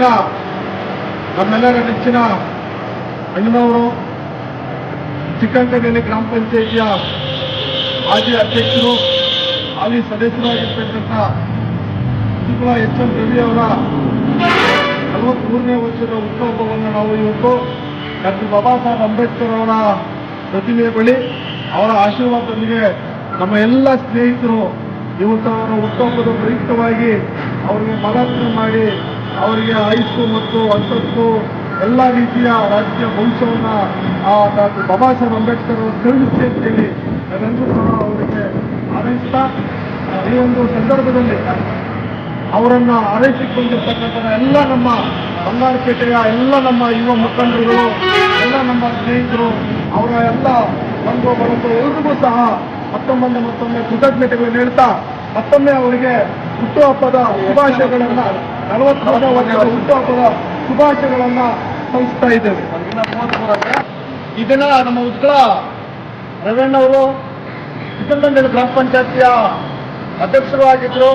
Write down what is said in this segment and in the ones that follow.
ದಿನ ನಮ್ಮೆಲ್ಲರ ನೆಚ್ಚಿನ ಅಣ್ಣನವರು ಚಿಕ್ಕಂಕನಹಳ್ಳಿ ಗ್ರಾಮ ಪಂಚಾಯಿತಿಯ ಮಾಜಿ ಅಧ್ಯಕ್ಷರು ಹಾಲಿ ಸದಸ್ಯರಾಗಿರ್ತಕ್ಕಂಥ ಎಚ್ ಎಂ ರವಿ ಅವರ 43ನೇ ವರ್ಷದ ಹುಟ್ಟುಹಬ್ಬವನ್ನು ನಾವು ಇವತ್ತು ಡಾಕ್ಟರ್ ಬಾಬಾ ಸಾಹೇಬ್ ಅಂಬೇಡ್ಕರ್ ಅವರ ಪ್ರತಿಮೆ ಬಳಿ ಅವರ ಆಶೀರ್ವಾದದೊಂದಿಗೆ ನಮ್ಮ ಎಲ್ಲ ಸ್ನೇಹಿತರು ಇವತ್ತು ಅವರ ಹುಟ್ಟುಹಬ್ಬದ ಪ್ರಯುಕ್ತವಾಗಿ ಅವರಿಗೆ ಮಾಲಾರ್ಪಣೆ ಮಾಡಿ ಅವರಿಗೆ ಆಯುಷ್ಯ ಮತ್ತು ಅಂತಸ್ತು ಎಲ್ಲ ರೀತಿಯ ರಾಜಕೀಯ ಭವಿಷ್ಯವನ್ನು ಡಾಕ್ಟರ್ ಬಾಬಾ ಸಾಹೇಬ್ ಅಂಬೇಡ್ಕರ್ ಅವರು ಕರುಣಿಸಿ ಅಂತೇಳಿ ನಾವೆಲ್ಲರೂ ಸಹ ಅವರಿಗೆ ಹಾರೈಸ್ತಾ ಈ ಒಂದು ಸಂದರ್ಭದಲ್ಲಿ ಅವರನ್ನು ಹಾರೈಸಿಕೊಂಡಿರ್ತಕ್ಕಂಥ ಎಲ್ಲ ನಮ್ಮ ಬಂಗಾರಪೇಟೆಯ ಎಲ್ಲ ನಮ್ಮ ಯುವ ಮುಖಂಡರುಗಳು ಎಲ್ಲ ನಮ್ಮ ಸ್ನೇಹಿತರು ಅವರ ಎಲ್ಲ ಬಂಧು ಬಳಗ ಎಲ್ರಿಗೂ ಸಹ ಮತ್ತೊಮ್ಮೆ ಕೃತಜ್ಞತೆಗಳನ್ನು ಹೇಳ್ತಾ ಮತ್ತೊಮ್ಮೆ ಅವರಿಗೆ ಹುಟ್ಟುಹಬ್ಬದ ಶುಭಾಶಯಗಳನ್ನ 43ನೇ ವರ್ಷದ ಹುಟ್ಟುಹಬ್ಬದ ಶುಭಾಶಯಗಳನ್ನ ಸಲ್ಲಿಸ್ತಾ ಇದ್ದೇವೆ. ಈ ದಿನ ನಮ್ಮ ಉತ್ಕಳ ರವಣ್ಣವರು ಚಿಕ್ಕಂಕನಹಳ್ಳಿ ಗ್ರಾಮ ಪಂಚಾಯತಿಯ ಅಧ್ಯಕ್ಷರು ಆಗಿದ್ರು,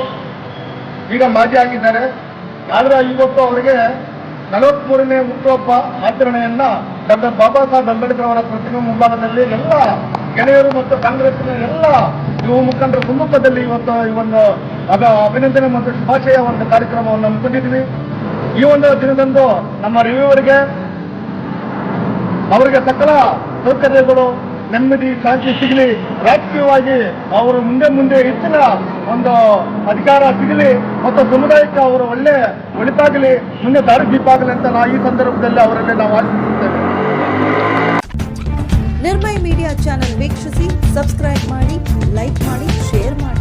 ಈಗ ಮಾಜಿ ಆಗಿದ್ದಾರೆ. ಆದ್ರೆ ಇವತ್ತು ಅವರಿಗೆ 43ನೇ ಹುಟ್ಟುಹಬ್ಬ ಆಚರಣೆಯನ್ನ ಡಾಕ್ಟರ್ ಬಾಬಾ ಸಾಹೇಬ್ ಅಂಬೇಡ್ಕರ್ ಅವರ ಪ್ರತಿಮೆ ಮುಂಭಾಗದಲ್ಲಿ ಎಲ್ಲ ಗೆಳೆಯರು ಮತ್ತು ಕಾಂಗ್ರೆಸ್ನ ಎಲ್ಲ ಯುವ ಮುಖಂಡರ ಸಮ್ಮುಖದಲ್ಲಿ ಇವತ್ತು ಈ ಒಂದು ಅಭಿನಂದನೆ ಮತ್ತು ಶುಭಾಶಯ ಒಂದು ಕಾರ್ಯಕ್ರಮವನ್ನು ಹಮ್ಮಿಕೊಂಡಿದ್ವಿ. ಈ ಒಂದು ದಿನದಂದು ನಮ್ಮ ರವಿಯವರಿಗೆ ಅವರಿಗೆ ಸಕಲ ಸೌಕರ್ಯಗಳು ನೆಮ್ಮದಿ ಶಾಂತಿ ಸಿಗಲಿ, ರಾಜಕೀಯವಾಗಿ ಅವರು ಮುಂದೆ ಹೆಚ್ಚಿನ ಒಂದು ಅಧಿಕಾರ ಸಿಗಲಿ ಮತ್ತು ಸಮುದಾಯಕ್ಕೆ ಅವರು ಒಳಿತಾಗಲಿ, ಮುಂದೆ ದಾರಿದೀಪ ಆಗಲಿ ಅಂತ ಈ ಸಂದರ್ಭದಲ್ಲಿ ಅವರಲ್ಲಿ ನಾವು ಆಶಿಸುತ್ತೇವೆ. ನಿರ್ಭಯ್ ಮೀಡಿಯಾ ಚಾನೆಲ್ ವೀಕ್ಷಿಸಿ, ಸಬ್ಸ್ಕ್ರೈಬ್ ಮಾಡಿ, ಲೈಕ್ ಮಾಡಿ, ಶೇರ್ ಮಾಡಿ.